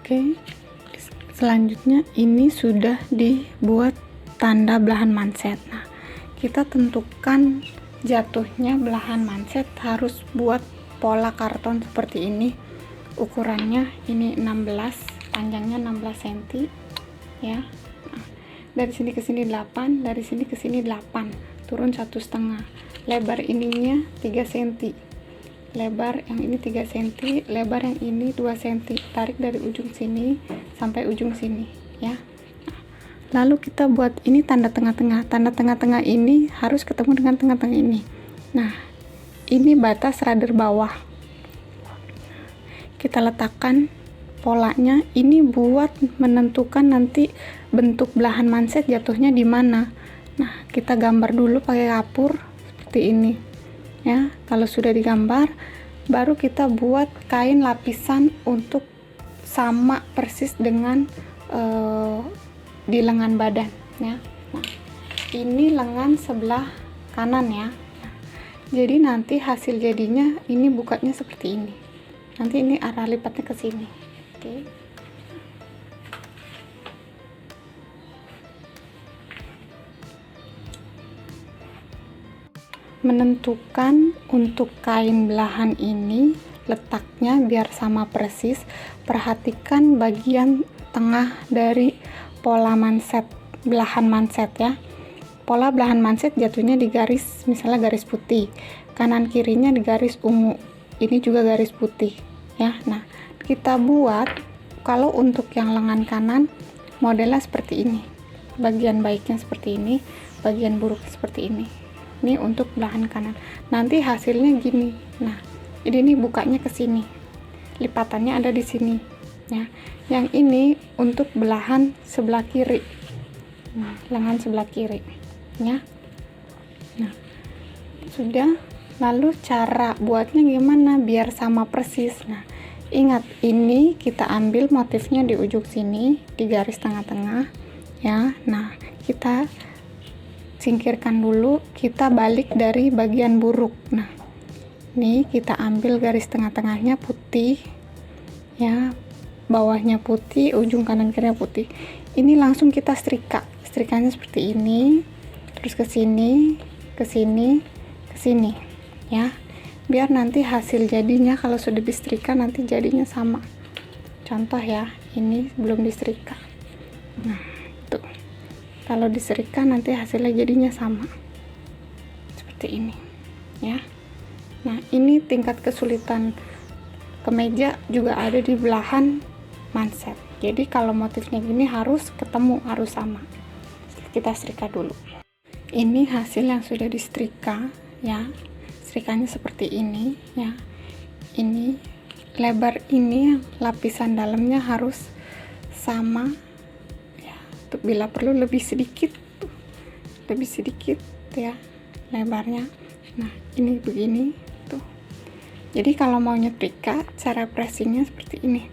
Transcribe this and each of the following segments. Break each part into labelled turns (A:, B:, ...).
A: Oke, selanjutnya ini sudah dibuat tanda belahan manset. Nah, kita tentukan jatuhnya belahan manset harus buat pola karton seperti ini. Ukurannya ini 16, panjangnya 16 cm ya. Nah, dari sini ke sini 8, dari sini ke sini 8, turun 1,5. Lebar ininya 3 cm. Lebar yang ini 3 cm, lebar yang ini 2 cm. Tarik dari ujung sini sampai ujung sini ya. Lalu kita buat ini tanda tengah-tengah. Tanda tengah-tengah ini harus ketemu dengan tengah-tengah ini. Nah, ini batas radar bawah. Kita letakkan polanya ini buat menentukan nanti bentuk belahan manset jatuhnya di mana. Nah, kita gambar dulu pakai kapur seperti ini ya. Kalau sudah digambar, baru kita buat kain lapisan untuk sama persis dengan di lengan badan ya. Nah, ini lengan sebelah kanan ya. Nah, jadi nanti hasil jadinya ini bukanya seperti ini. Nanti ini arah lipatnya ke sini. Oke. Menentukan untuk kain belahan ini letaknya biar sama persis, perhatikan bagian tengah dari pola manset, belahan manset ya. Pola belahan manset jatuhnya di garis, misalnya garis putih, kanan kirinya di garis ungu, ini juga garis putih ya. Nah, kita buat kalau untuk yang lengan kanan modelnya seperti ini, bagian baiknya seperti ini, bagian buruk seperti ini. Ini untuk belahan kanan. Nanti hasilnya gini. Nah, ini bukanya ke sini. Lipatannya ada di sini. Ya. Yang ini untuk belahan sebelah kiri. Nah, lengan sebelah kiri. Ya. Nah, sudah. Lalu cara buatnya gimana biar sama persis. Nah, ingat ini kita ambil motifnya di ujung sini, di garis tengah-tengah. Ya. Nah, kita singkirkan dulu, kita balik dari bagian buruk. Nah, ini kita ambil garis tengah-tengahnya putih ya, bawahnya putih, ujung kanan kirinya putih. Ini langsung kita setrika, setrikanya seperti ini, terus ke sini, ke sini, ke sini ya, biar nanti hasil jadinya kalau sudah disetrika nanti jadinya sama. Contoh ya, ini belum disetrika. Nah, tuh. Kalau disetrika nanti hasilnya jadinya sama seperti ini ya. Nah, ini tingkat kesulitan kemeja juga ada di belahan manset. Jadi kalau motifnya gini harus ketemu, harus sama. Kita setrika dulu. Ini hasil yang sudah disetrika ya. Setrikanya seperti ini ya. Ini lebar ini lapisan dalamnya harus sama. Bila perlu lebih sedikit ya lebarnya. Nah, ini begini tuh. Jadi kalau mau nyetrika, cara pressingnya seperti ini.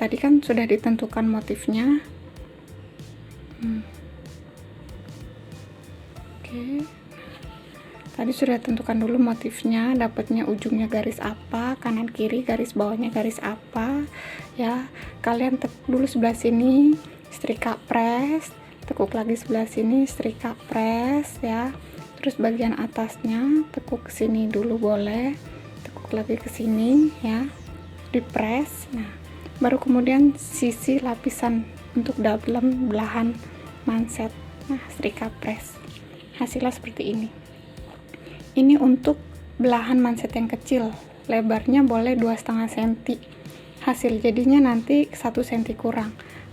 A: Tadi kan sudah ditentukan motifnya. Oke. Tadi sudah tentukan dulu motifnya, dapatnya ujungnya garis apa, kanan kiri garis bawahnya garis apa ya. Kalian tekuk dulu sebelah sini, setrika press, tekuk lagi sebelah sini, setrika press ya. Terus bagian atasnya tekuk ke sini dulu boleh, tekuk lagi ke sini ya, di press. Nah, baru kemudian sisi lapisan untuk dalam belahan manset. Nah, setrika press. Hasilnya seperti ini. Ini untuk belahan manset yang kecil, lebarnya boleh 2,5 cm. Hasil jadinya nanti 1 cm kurang.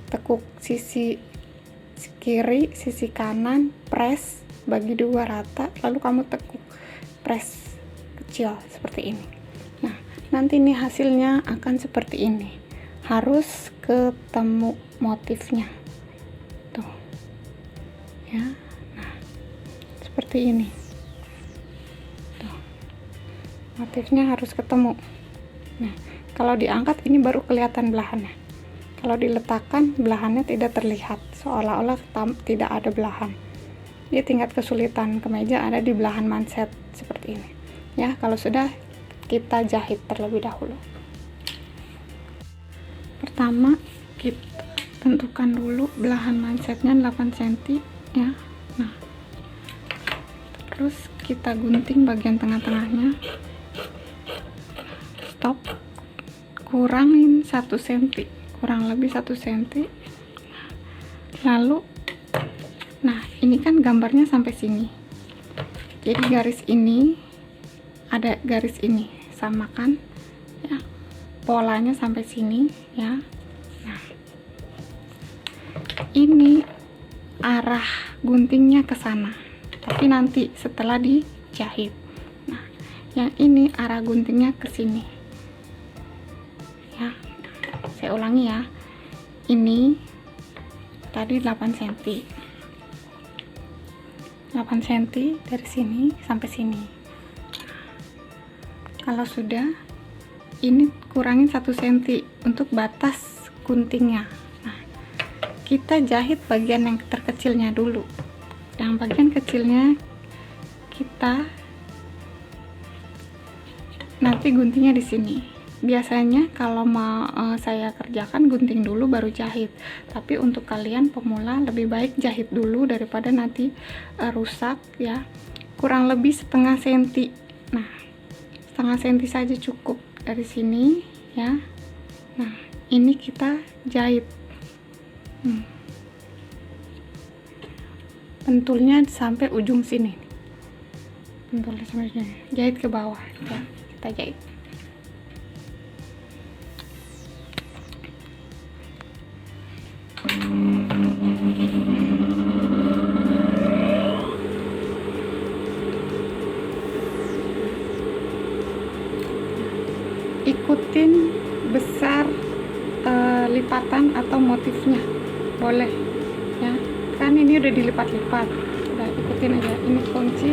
A: Tekuk sisi kiri, sisi kanan, press, bagi 2 rata, lalu kamu tekuk press kecil seperti ini. Nah, nanti ini hasilnya akan seperti ini. Harus ketemu motifnya tuh ya. Nah, seperti ini tuh, motifnya harus ketemu. Nah, kalau diangkat ini baru kelihatan belahannya. Kalau diletakkan belahannya tidak terlihat, seolah-olah tidak ada belahan. Jadi tingkat kesulitan kemeja ada di belahan manset seperti ini ya. Kalau sudah, kita jahit terlebih dahulu. Pertama kita tentukan dulu belahan mansetnya 8 cm ya. Nah, terus kita gunting bagian tengah-tengahnya, stop, kurangin 1 cm, kurang lebih 1 cm. Lalu nah ini kan gambarnya sampai sini, jadi garis ini ada garis ini, samakan ya, polanya sampai sini ya. Nah, ini arah guntingnya ke sana, tapi nanti setelah dijahit. Nah, yang ini arah guntingnya ke sini ya. Saya ulangi ya, ini tadi 8 cm, 8 cm dari sini sampai sini. Kalau sudah, ini kurangin 1 cm untuk batas guntingnya. Nah, kita jahit bagian yang terkecilnya dulu. Yang bagian kecilnya kita nanti guntingnya di sini. Biasanya kalau mau saya kerjakan gunting dulu baru jahit, tapi untuk kalian pemula lebih baik jahit dulu daripada nanti rusak ya. Kurang lebih setengah senti. Nah, setengah senti saja cukup dari sini ya. Nah, ini kita jahit. Pentulnya sampai ujung sini. Pentulnya sampai sini. Jahit ke bawah ya. Kita jahit. Ikutin besar lipatan atau motifnya, boleh ya, kan ini udah dilipat-lipat, udah ikutin aja. Ini kunci,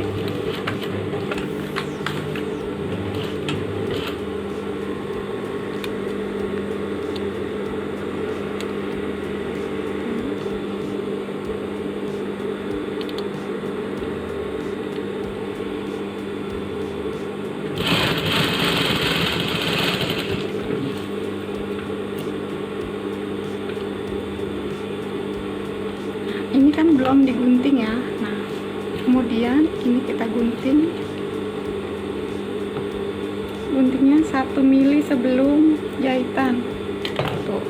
A: ini kan belum digunting ya. Nah, kemudian ini kita gunting, guntingnya 1 mili sebelum jahitan. Tuh,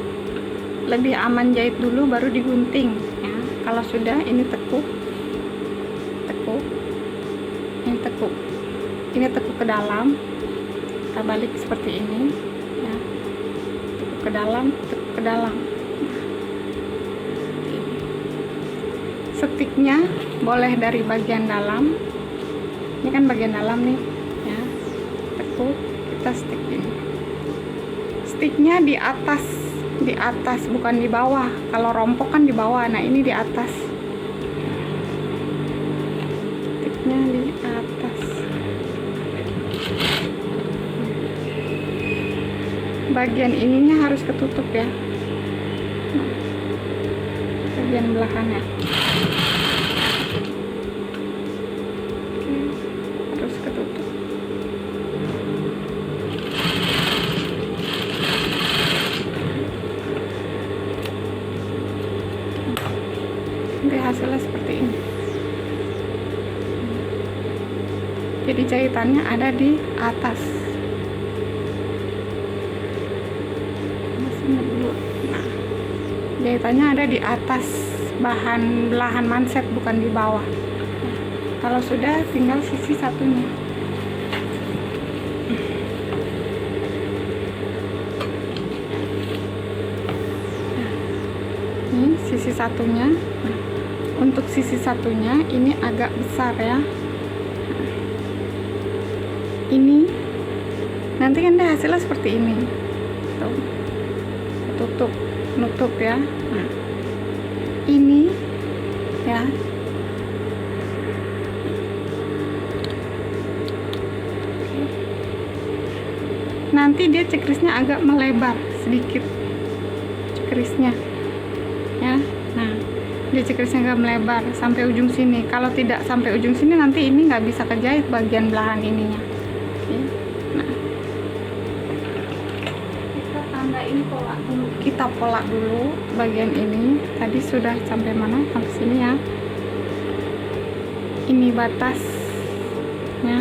A: lebih aman jahit dulu baru digunting ya. Kalau sudah, ini tekuk, ini tekuk ke dalam, kita balik seperti ini ya, tekuk ke dalam, tekuk ke dalam. Stiknya boleh dari bagian dalam, ini kan bagian dalam nih ya, tekuk, kita stik ini, stiknya di atas bukan di bawah. Kalau rompok kan di bawah, nah ini di atas, stiknya di atas. Bagian ininya harus ketutup ya, bagian belahannya. Harus ketutup. Nanti hasilnya seperti ini. Jadi jahitannya ada di atas. Nah, jahitannya ada di atas belahan manset, bukan di bawah. Nah, kalau sudah, tinggal sisi satunya. Nah, ini sisi satunya. Nah, untuk sisi satunya ini agak besar ya. Nah, ini nanti kan hasilnya seperti ini. Tuh, tutup, nutup ya. Nah, ini ya, nanti dia cekrisnya agak melebar sedikit, cekrisnya ya. Nah, dia cekrisnya agak melebar sampai ujung sini. Kalau tidak sampai ujung sini, nanti ini nggak bisa kejahit bagian belahan ininya. Oke. Nah, kita tanda kita pola dulu bagian ini. Tadi sudah sampai mana? Sampai sini ya. Ini batasnya.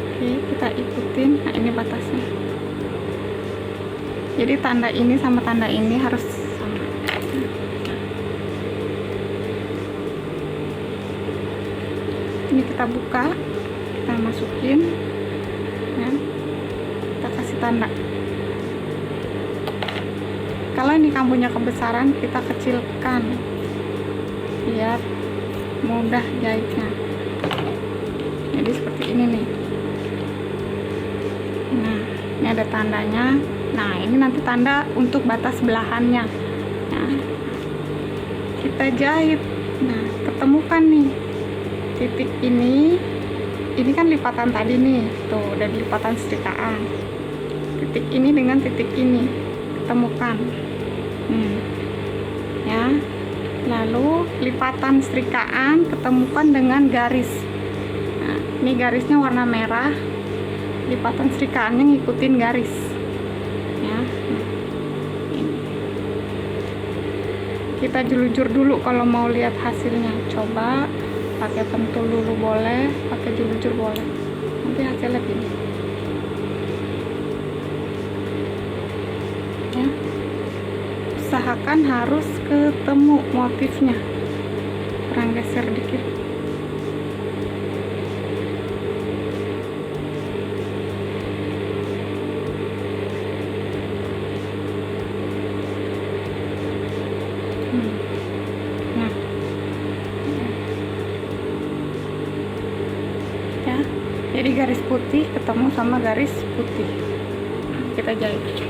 A: Oke, kita ikutin. Nah, ini batasnya. Jadi tanda ini sama tanda ini harus sama. Ini kita buka, kita masukin ya. Kita kasih tanda. Kalau ini kamunya kebesaran, kita kecilkan biar mudah jahitnya. Jadi seperti ini nih. Nah, ini ada tandanya. Nah, ini nanti tanda untuk batas belahannya. Nah, kita jahit. Nah, ketemukan nih titik ini kan lipatan tadi nih, tuh dari lipatan setrikaan. Titik ini dengan titik ini ketemukan. Ya, lalu lipatan setrikaan ketemukan dengan garis. Nah, ini garisnya warna merah, lipatan setrikaannya ngikutin garis ya. Nah, ini. Kita jelujur dulu kalau mau lihat hasilnya. Coba pakai pentul dulu boleh, pakai jelujur boleh, nanti hasilnya gini ya. Usahakan harus ketemu motifnya, kurang geser dikit. Nah ya, jadi garis putih ketemu sama garis putih, kita jahit.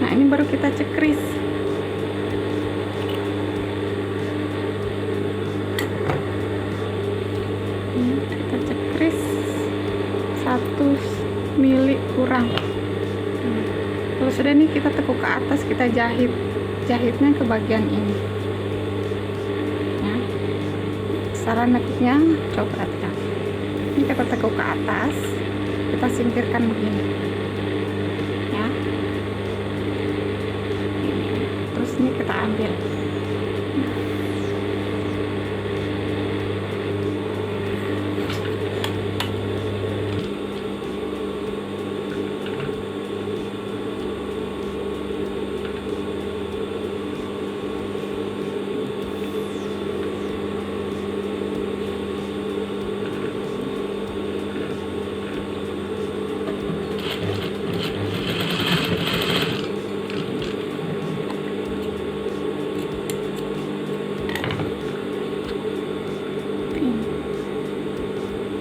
A: Nah, ini baru kita cekris. Kita cekris 1 mili kurang. Kalau sudah nih, kita tekuk ke atas, kita jahitnya ke bagian ini ya. Saran nekuknya coba perhatikan. Ini kita tekuk ke atas, kita singkirkan begini ya. Terus ini kita ambil.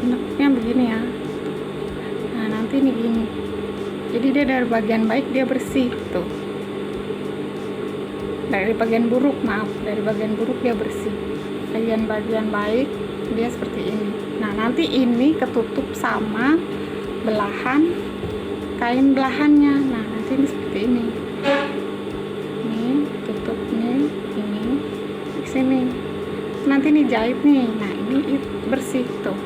A: Bentuknya begini ya. Nah, nanti ini gini. Jadi dia dari bagian baik dia bersih tuh. Dari bagian buruk, maaf, dari bagian buruk dia bersih. Bagian-bagian baik dia seperti ini. Nah, nanti ini ketutup sama belahan kain belahannya. Nah, nanti ini seperti ini. Ini tutup nih, ini di sini. Nanti ini jahit nih. Nah, ini bersih tuh.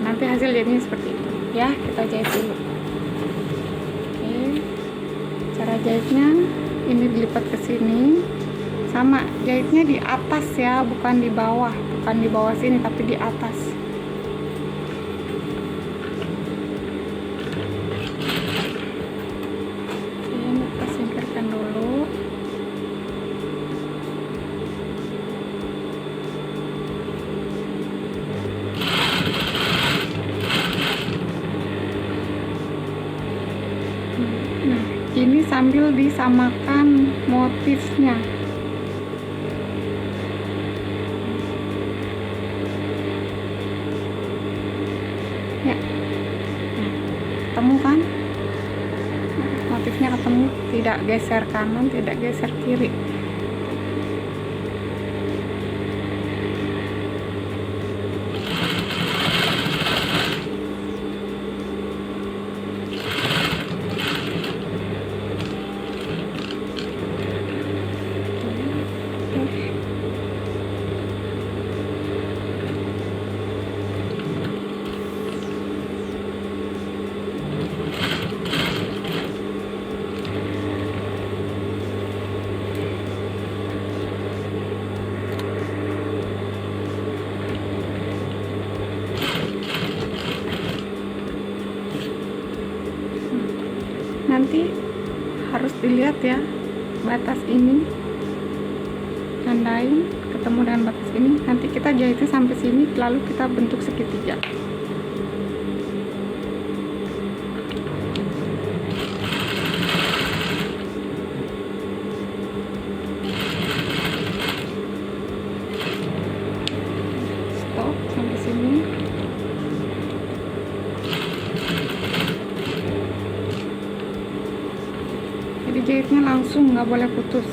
A: Nanti hasil jadinya seperti itu ya. Kita jahit dulu. Oke, cara jahitnya ini dilipat ke sini, sama jahitnya di atas ya, bukan di bawah sini, tapi di atas. Oke, ini kita singkirkan dulu. Nah, ini sambil disamakan motifnya. tidak geser kanan, tidak geser kiri. Nanti harus dilihat ya, batas ini tandain ketemu dengan batas ini, nanti kita jahitnya sampai sini, lalu kita bentuk segitiga. Stop sampai sini. Jadi jahitnya langsung, nggak boleh putus.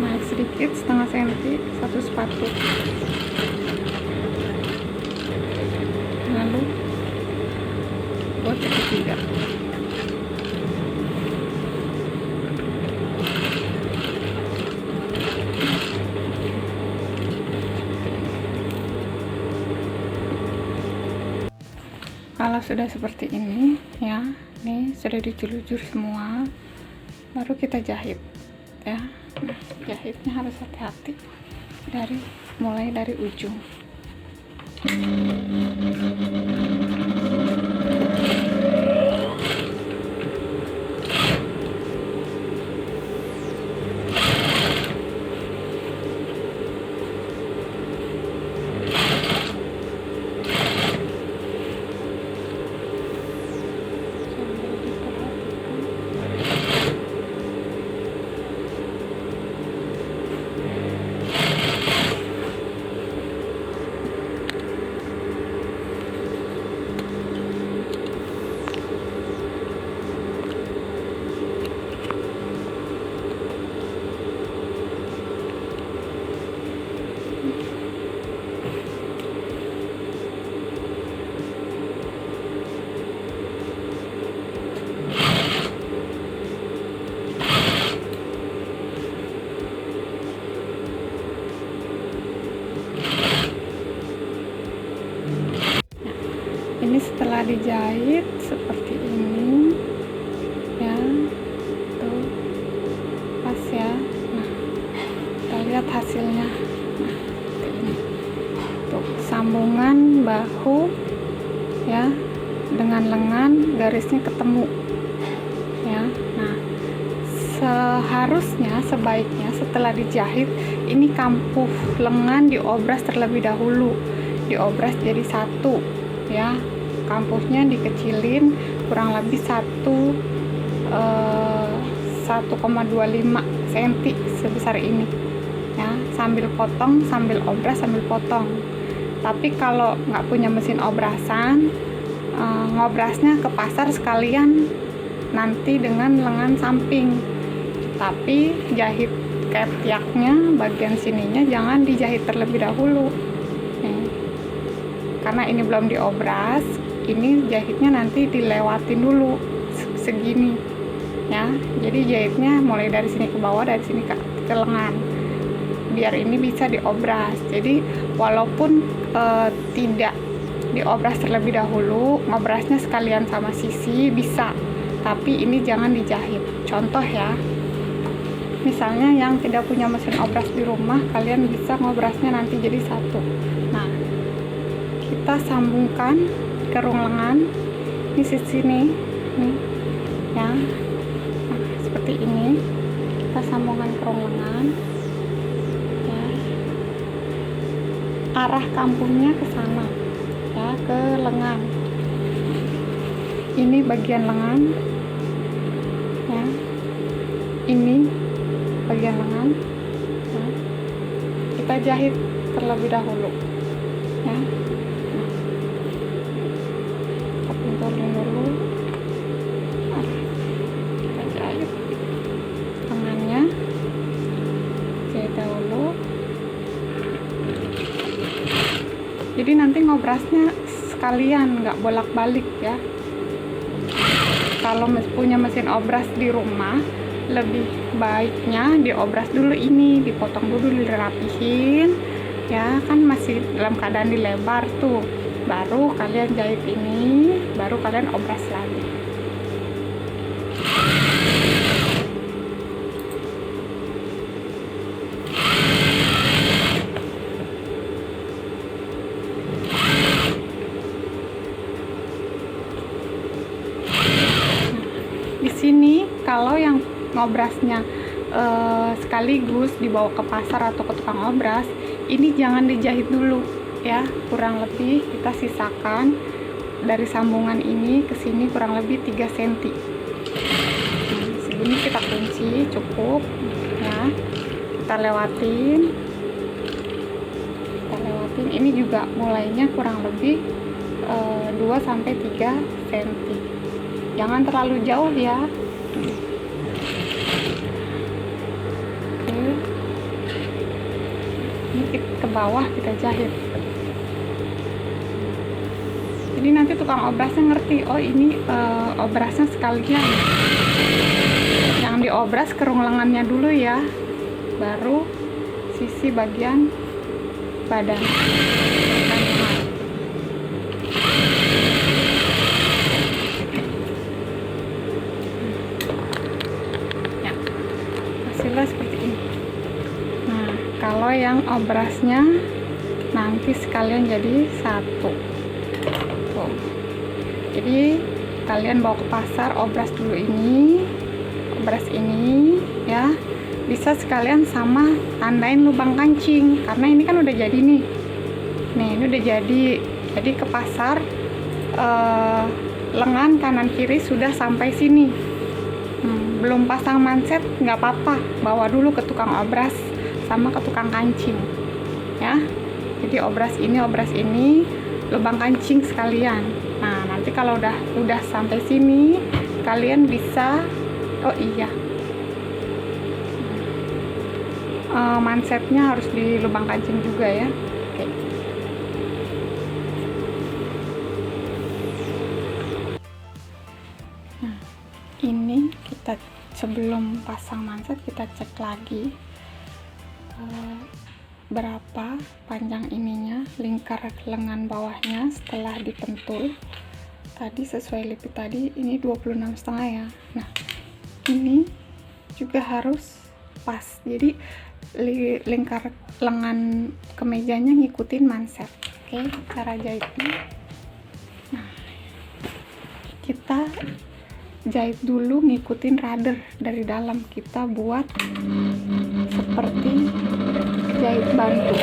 A: Naik sedikit, setengah senti, satu sepatu. Lalu buat segitiga. Kalau sudah seperti ini ya, nih sudah dijulur semua, baru kita jahit ya. Nah, jahitnya harus hati-hati mulai dari ujung. Ini setelah dijahit seperti ini ya, tuh pas ya. Nah, kita lihat hasilnya. Nah, seperti ini tuh, sambungan bahu ya dengan lengan, garisnya ketemu ya. Nah, sebaiknya setelah dijahit ini kampuh lengan diobras terlebih dahulu, diobras jadi satu ya, kampuhnya dikecilin kurang lebih 1,25 cm sebesar ini ya, sambil potong, sambil obras, sambil potong. Tapi kalau nggak punya mesin obrasan, ngobrasnya ke pasar sekalian nanti dengan lengan samping, tapi jahit ketiaknya bagian sininya jangan dijahit terlebih dahulu nih, karena ini belum diobras. Ini jahitnya nanti dilewatin dulu segini ya, jadi jahitnya mulai dari sini ke bawah, dari sini ke lengan, biar ini bisa diobras. Jadi walaupun tidak diobras terlebih dahulu, ngobrasnya sekalian sama sisi bisa, tapi ini jangan dijahit. Contoh ya, misalnya yang tidak punya mesin obras di rumah, kalian bisa ngobrasnya nanti jadi satu. Nah, kita sambungkan ke rung lengan, ini sisi nih ya. Nah, seperti ini kita sambungkan ke rung lengan ya, arah kampuhnya ke sana ya, ke lengan. Ini bagian lengan ya, ini bagian lengan ya. Kita jahit terlebih dahulu ya. Nah, jadi nanti ngobrasnya sekalian, nggak bolak-balik ya. Kalau punya mesin obras di rumah, lebih baiknya diobras dulu ini, dipotong dulu, dirapihin ya, kan masih dalam keadaan dilebar tuh, baru kalian jahit ini, baru kalian obras lagi. Di sini kalau yang ngobrasnya sekaligus dibawa ke pasar atau ke tukang obras, ini jangan dijahit dulu ya, kurang lebih kita sisakan dari sambungan ini ke sini kurang lebih 3 cm. Segini kita kunci cukup ya, kita lewatin, ini juga mulainya kurang lebih 2-3 cm, jangan terlalu jauh ya. Oke. Ini ke bawah kita jahit, jadi nanti tukang obrasnya ngerti, oh ini obrasnya sekalian, jangan diobras kerung lengannya dulu ya, baru sisi bagian badan. Hasilnya seperti ini. Nah, kalau yang obrasnya nanti sekalian jadi satu tuh. Jadi kalian bawa ke pasar, obras dulu ini, obras ini ya, bisa sekalian sama tandain lubang kancing, karena ini kan udah jadi nih, ini udah jadi ke pasar lengan kanan kiri sudah sampai sini. Belum pasang manset nggak apa-apa, bawa dulu ke tukang obras sama ke tukang kancing ya. Jadi obras ini lubang kancing sekalian. Nah, nanti kalau udah sampai sini kalian bisa, oh iya, mansetnya harus di lubang kancing juga ya. Oke. Nah, ini kita sebelum pasang manset kita cek lagi berapa panjang ininya, lingkar lengan bawahnya setelah dipentul tadi sesuai lipit tadi, ini 26,5 ya. Nah, ini juga harus pas, jadi lingkar lengan kemejanya ngikutin manset. Oke, cara jahitnya, nah kita jahit dulu ngikutin rudder dari dalam, kita buat seperti jahit bantu.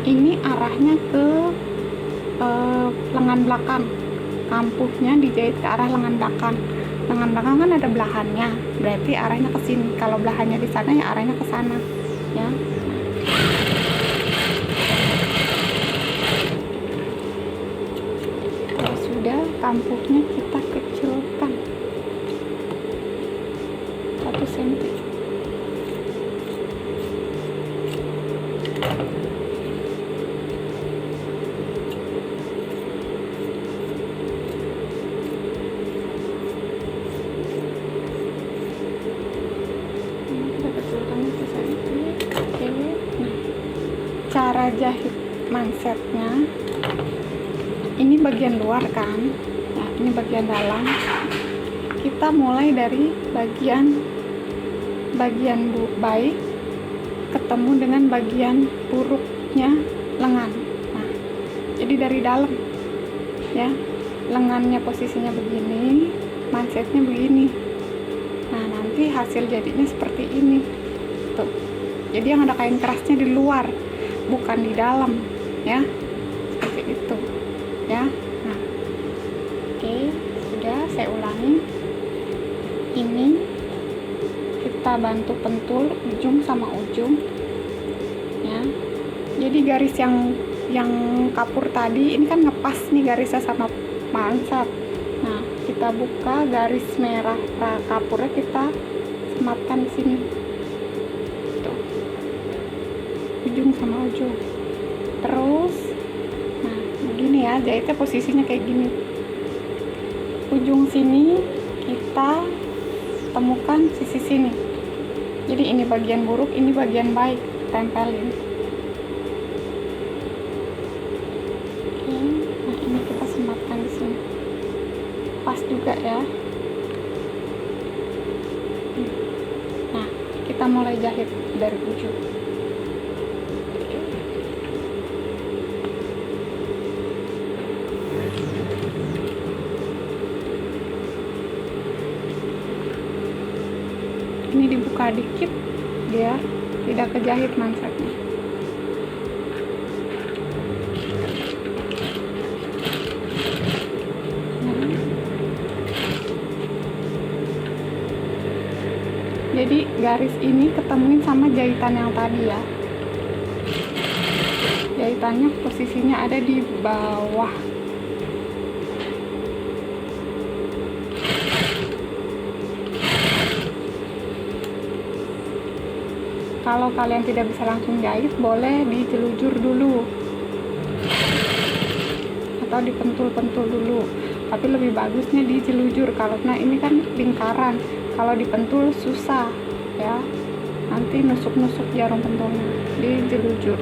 A: Ini arahnya ke lengan belakang, kampuhnya dijahit ke arah lengan belakang. Lengan belakang kan ada belahannya, berarti arahnya ke sini. Kalau belahannya di sana ya arahnya ke sana ya. Kalau sudah, kampuhnya kita kecilkan 1 cm. Cara jahit mansetnya, ini bagian luar kan, nah ini bagian dalam. Kita mulai dari bagian baik ketemu dengan bagian buruknya lengan. Nah, jadi dari dalam ya, lengannya posisinya begini, mansetnya begini. Nah, nanti hasil jadinya seperti ini tuh. Jadi yang ada kain kerasnya di luar, bukan di dalam ya, seperti itu ya. Nah, oke, sudah saya ulangi. Ini kita bantu pentul ujung sama ujung ya. Jadi garis yang kapur tadi ini kan ngepas nih garisnya sama manset. Nah, kita buka garis merah kapurnya, kita sematkan di sini. Tuh. Ujung sama ujung. Terus nah, begini ya, jahitnya posisinya kayak gini. Ujung sini kita temukan sisi sini. Jadi ini bagian buruk, ini bagian baik, tempelin. Oke, nah ini kita sematkan di sini. Pas juga ya. Nah, kita mulai jahit dari ujung. Ini dibuka dikit biar tidak kejahit mansetnya. Jadi garis ini ketemuin sama jahitan yang tadi ya. Jahitannya posisinya ada di bawah. Kalau kalian tidak bisa langsung jahit, boleh dijelujur dulu atau dipentul-pentul dulu, tapi lebih bagusnya dijelujur. Karena ini kan lingkaran, kalau dipentul susah ya, nanti nusuk-nusuk jarum pentulnya. Dijelujur.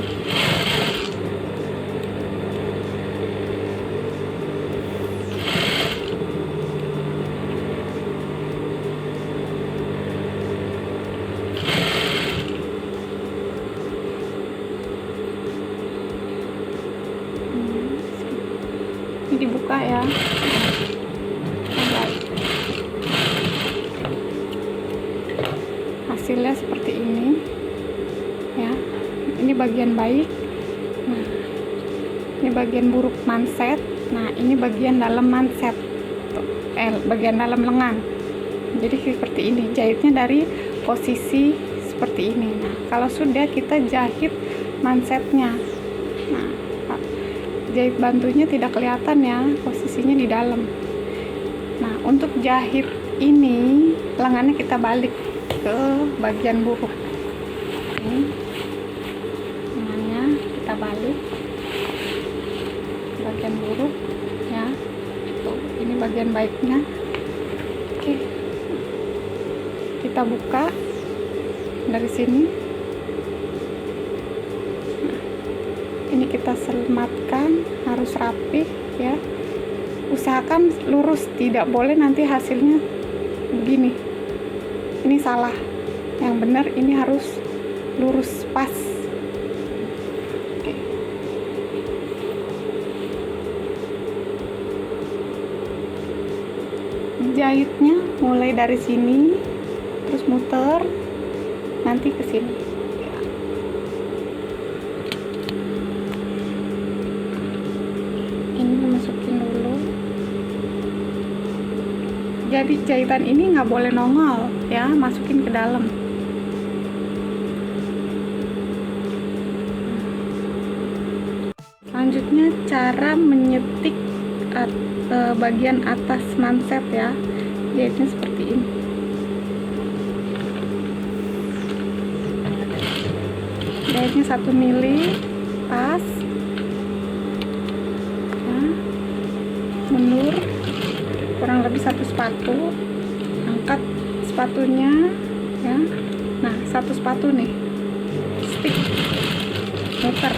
A: Ini dibuka ya. Hasilnya seperti ini ya. Ini bagian baik. Nah, ini bagian buruk manset. Nah, ini bagian dalam manset, bagian dalam lengan. Jadi seperti ini, jahitnya dari posisi seperti ini. Nah, kalau sudah, kita jahit mansetnya. Nah, jahit bantunya tidak kelihatan ya, posisinya di dalam. Nah, untuk jahit ini lengannya kita balik ke bagian buruk. Ini lengannya kita balik ke bagian buruk ya. Tuh, ini bagian baiknya. Oke, kita buka dari sini. Ini kita selamatkan, harus rapi ya. Usahakan lurus, tidak boleh nanti hasilnya begini. Ini salah. Yang benar ini harus lurus pas. Oke. Jahitnya mulai dari sini, terus muter nanti ke sini. Masukin dulu. Jadi jahitan ini nggak boleh nongol ya, masukin ke dalam. Selanjutnya cara menyetik bagian atas manset ya, jahitnya seperti ini. Jahitnya 1 mili pas. Mundur kurang lebih 1 sepatu, angkat sepatunya ya. Nah, 1 sepatu nih, stick, muter.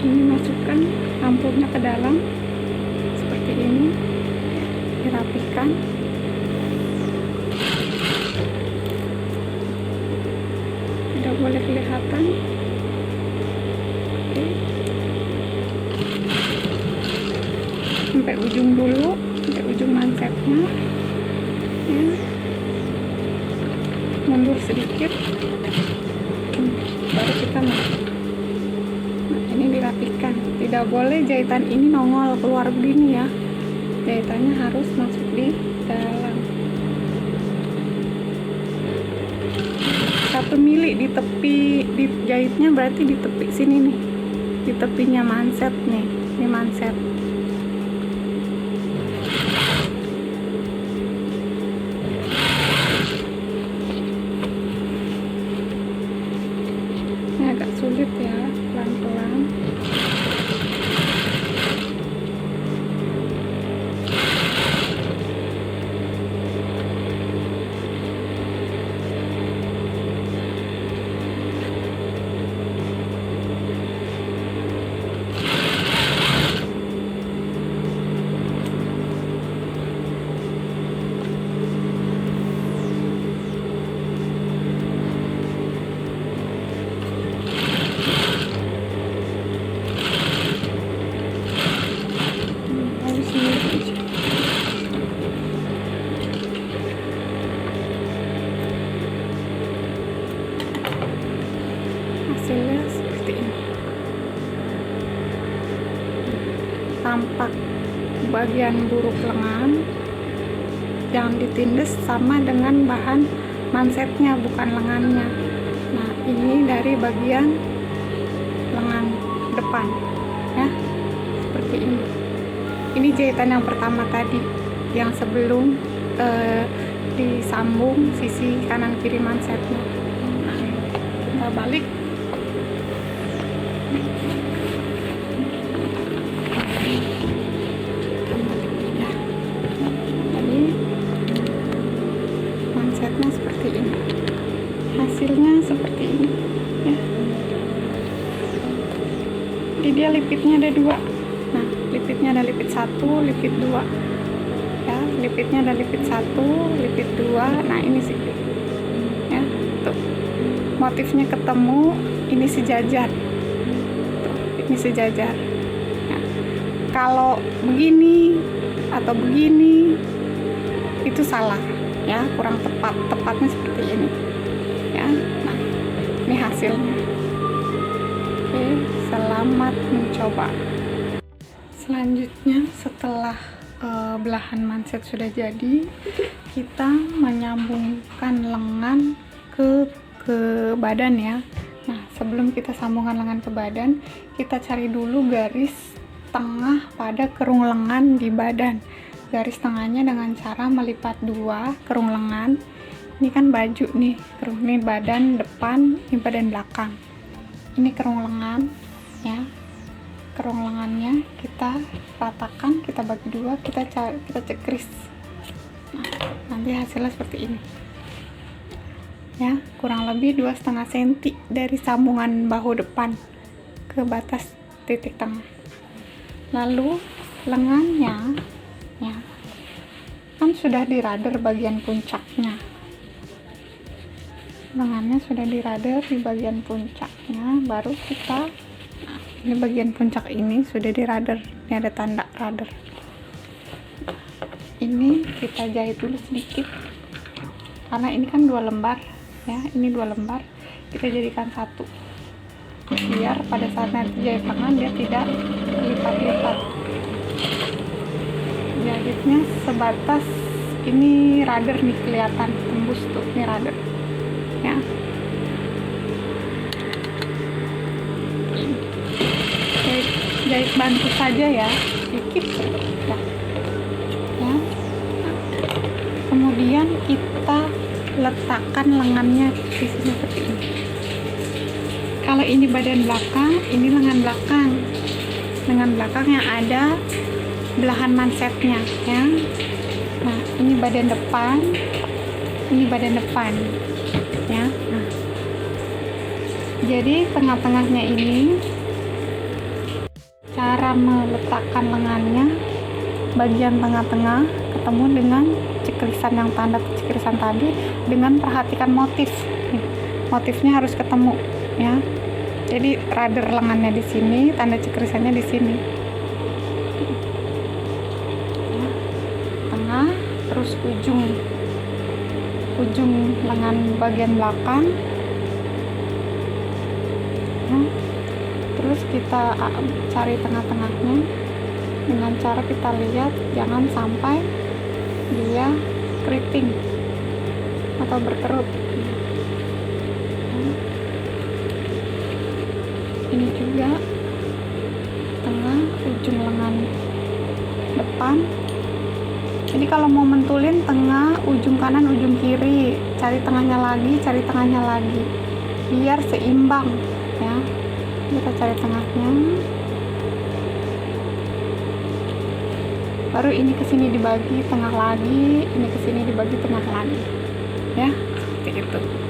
A: Ini masukkan ampulnya ke dalam seperti ini, dirapikan. Tidak boleh kelihatan. Oke. Sampai ujung dulu, sampai ujung mansetnya ya. Mundur sedikit, baru kita masuk. Nah, ini dirapikan, tidak boleh jahitan ini nongol keluar begini ya, jahitannya harus masuk di dalam. 1 mili di tepi, di jahitnya berarti di tepi sini nih, di tepinya manset nih, ini manset. Ini agak sulit ya, pelan-pelan. Hasilnya seperti ini. Tampak bagian buruk lengan, jangan ditindas sama dengan bahan mansetnya, bukan lengannya. Nah, ini dari bagian lengan depan ya, seperti ini. Ini jahitan yang pertama tadi, yang sebelum disambung sisi kanan kiri mansetnya. Nah, kita balik. Jadi mansetnya seperti ini, hasilnya seperti ini ya. Jadi dia lipitnya ada 2. Nah, lipitnya ada lipit 1, lipit 2 ya, lipitnya ada lipit 1, lipit 2. Nah, ini sih ya, tuh motifnya ketemu, ini sejajar tuh, ini sejajar ya. Kalau begini atau begini itu salah ya, kurang tepat, tepatnya seperti ini ya. Nah, ini hasilnya. Oke, selamat mencoba. Selanjutnya setelah belahan manset sudah jadi, kita menyambungkan lengan ke badan ya. Nah, sebelum kita sambungkan lengan ke badan, kita cari dulu garis tengah pada kerung lengan di badan. Garis tengahnya dengan cara melipat 2 kerung lengan. Ini kan baju nih, kerung ini badan depan, ini badan belakang. Ini kerung lengan ya. Kerung lengannya kita ratakan, kita bagi 2, kita cekris. Nah, nanti hasilnya seperti ini ya, kurang lebih 2,5 cm dari sambungan bahu depan ke batas titik tengah. Lalu lengannya ya, kan sudah dirader bagian puncaknya, lengannya sudah dirader di bagian puncaknya, baru kita, nah, ini bagian puncak ini sudah dirader, ini ada tanda rader. Ini kita jahit dulu sedikit, karena ini kan 2 lembar ya, ini 2 lembar, kita jadikan 1 biar pada saat nanti jahit tangan dia tidak lipat-lipat. Jahitnya sebatas ini rader nih, kelihatan tembus tuh, ini rader ya. Jahit bantu saja ya, sedikit ya. Kemudian kita letakkan lengannya di sini seperti ini. Kalau ini badan belakang, ini lengan belakang. Lengan belakang yang ada belahan mansetnya ya. Nah, ini badan depan, ini badan depan ya. Nah, jadi tengah-tengahnya ini cara meletakkan lengannya, bagian tengah-tengah ketemu dengan cekrisan yang tanda cekrisan tadi, dengan perhatikan motif. Motifnya harus ketemu ya. Jadi rader lengannya di sini, tanda cekrisannya di sini. Tengah terus ujung ujung lengan bagian belakang. Nah, terus kita cari tengah-tengahnya dengan cara kita lihat jangan sampai dia keriting atau berkerut. Nah, ini juga tengah ujung lengan depan. Jadi kalau mau mentulin tengah, ujung kanan, ujung kiri, cari tengahnya lagi biar seimbang ya. Kita cari tengahnya, baru ini kesini dibagi tengah lagi, ini kesini dibagi tengah lagi ya, seperti itu.